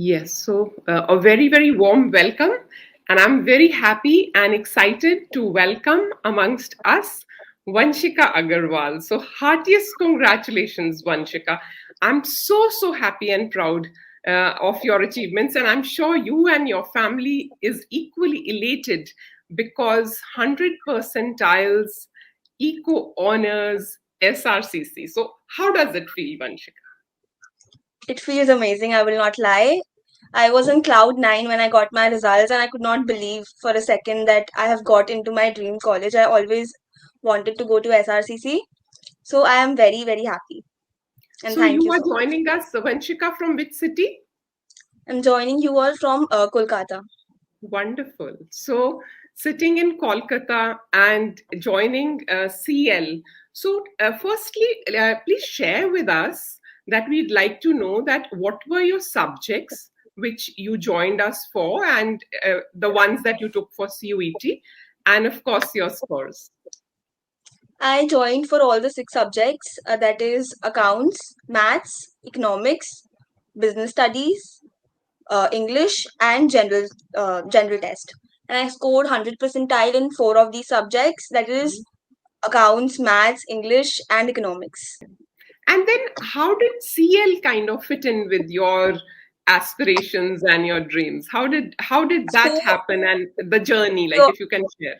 Yes, so a very, very warm welcome. And I'm very happy and excited to welcome amongst us Vanshika Agarwal. So, heartiest congratulations, Vanshika. I'm so, so happy and proud of your achievements. And I'm sure you and your family is equally elated because 100 percentiles, eco honors, SRCC. So, how does it feel, Vanshika? It feels amazing, I will not lie. I was in cloud nine when I got my results, and I could not believe for a second that I have got into my dream college. I always wanted to go to SRCC. So I am very, very happy. And So, thank you you are so much. joining us, Vanshika, from which city? I'm joining you all from Kolkata. Wonderful. So, sitting in Kolkata and joining CL. So, firstly, please share with us that we'd like to know that what were your subjects which you joined us for, and the ones that you took for CUET, and of course, your scores. I joined for all the six subjects that is accounts, maths, economics, business studies, English, and general test. And I scored 100 percentile in four of these subjects, that is accounts, maths, English, and economics. And then, how did CL kind of fit in with your aspirations and your dreams? How did that So happen, and the journey? Like, the, if you can share.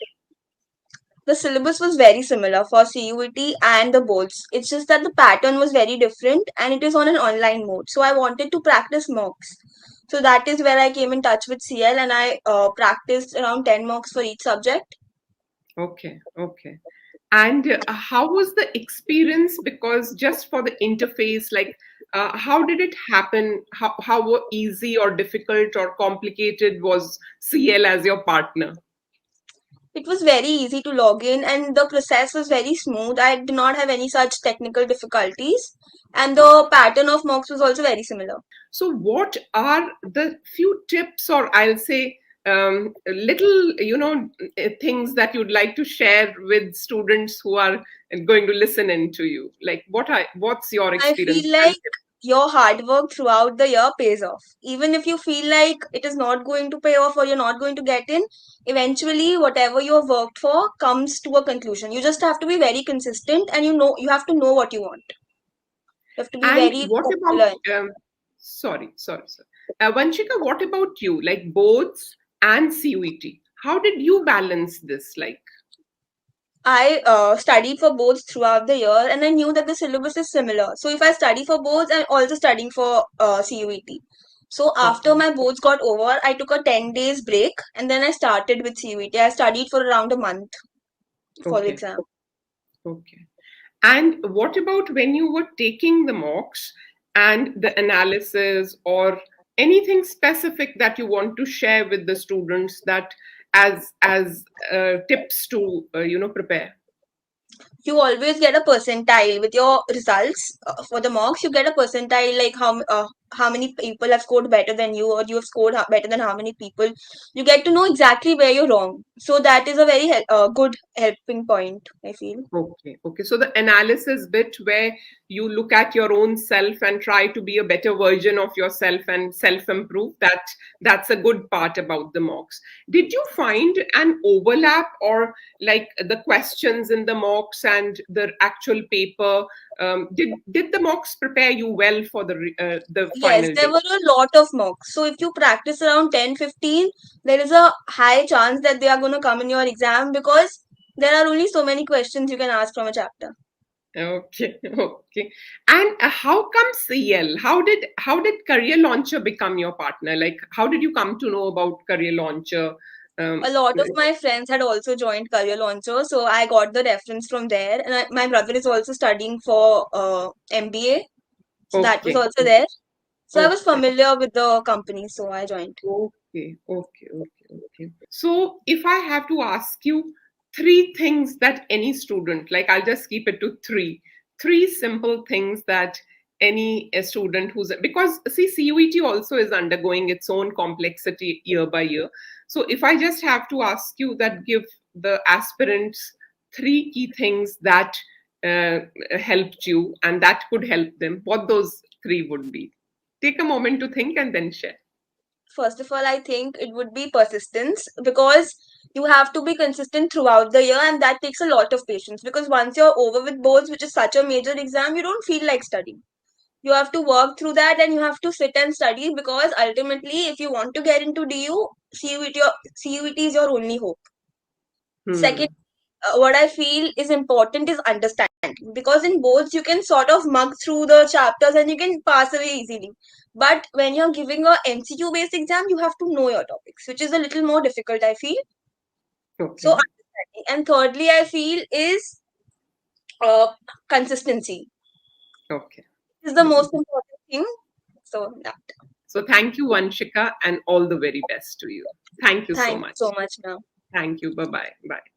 the syllabus was very similar for CUET and the boards. It's just that the pattern was very different and it is on an online mode. So I wanted to practice mocks. So that is where I came in touch with CL, and I practiced around 10 mocks for each subject. Okay, okay. And how was the experience? Because just for the interface, like, how did it happen? How easy or difficult or complicated was CL as your partner? It was very easy to log in and the process was very smooth. I did not have any such technical difficulties, and the pattern of mocks was also very similar. So, what are the few tips, or I'll say, little, things that you'd like to share with students who are going to listen into you? Like, what's your I experience feel and like your hard work throughout the year pays off. Even if you feel like it is not going to pay off or you're not going to get in, eventually whatever you have worked for comes to a conclusion. You just have to be very consistent, and you have to know what you want. You have to be And very what about, particular. sorry. Vanshika, what about you? Like boards and CUET. How did you balance this? Like, I studied for both throughout the year, and I knew that the syllabus is similar. So if I study for both, I'm also studying for CUET. So after okay, my boards got over, I took a 10 days break, and then I started with CUET. I studied for around a month for the okay, exam. okay. And what about when you were taking the mocks and the analysis, or anything specific that you want to share with the students, that as tips to prepare? You always get a percentile with your results for the mocks. You get a percentile, like how many people have scored better than you, or you have scored better than how many people. You get to know exactly where you're wrong. So that is a very good helping point, I feel. Okay, okay. So the analysis bit where you look at your own self and try to be a better version of yourself and self-improve, that's a good part about the mocks. Did you find an overlap, or like the questions in the mocks and the actual paper? Did the mocks prepare you well for the Yes, final there day? were a lot of mocks. So if you practice around 10-15, there is a high chance that they are going to come in your exam, because there are only so many questions you can ask from a chapter. Okay, okay. And how come CL? How did Career Launcher become your partner? Like, how did you come to know about Career Launcher? A Um, lot of my friends had also joined Career Launcher, so I got the reference from there. And my brother is also studying for MBA, so that was okay, also there. So I was okay, familiar with the company, so I joined. okay. So, if I have to ask you three things that any student, like, I'll just keep it to three simple things that any student who's, because see, CUET also is undergoing its own complexity year by year. So, if I just have to ask you that, give the aspirants three key things that uh, helped you and that could help them, what those three would be. Take a moment to think and then share. First of all, I think it would be persistence, because you have to be consistent throughout the year, and that takes a lot of patience. Because once you're over with boards, which is such a major exam, you don't feel like studying. You have to work through that, and you have to sit and study, because ultimately, if you want to get into DU, CUET is your only hope. Second, Hmm. what I feel is important is understanding, because in boards you can sort of mug through the chapters and you can pass away easily. But when you're giving a MCQ based exam, you have to know your topics, which is a little more difficult, I feel. So Okay. understanding. And thirdly, I feel is uh, consistency Okay. is the Hmm. most important thing. So that. So thank you, Vanshika, and all the very best to you. Thank you so Thank you so much. much now. Thank you. Bye bye. Bye.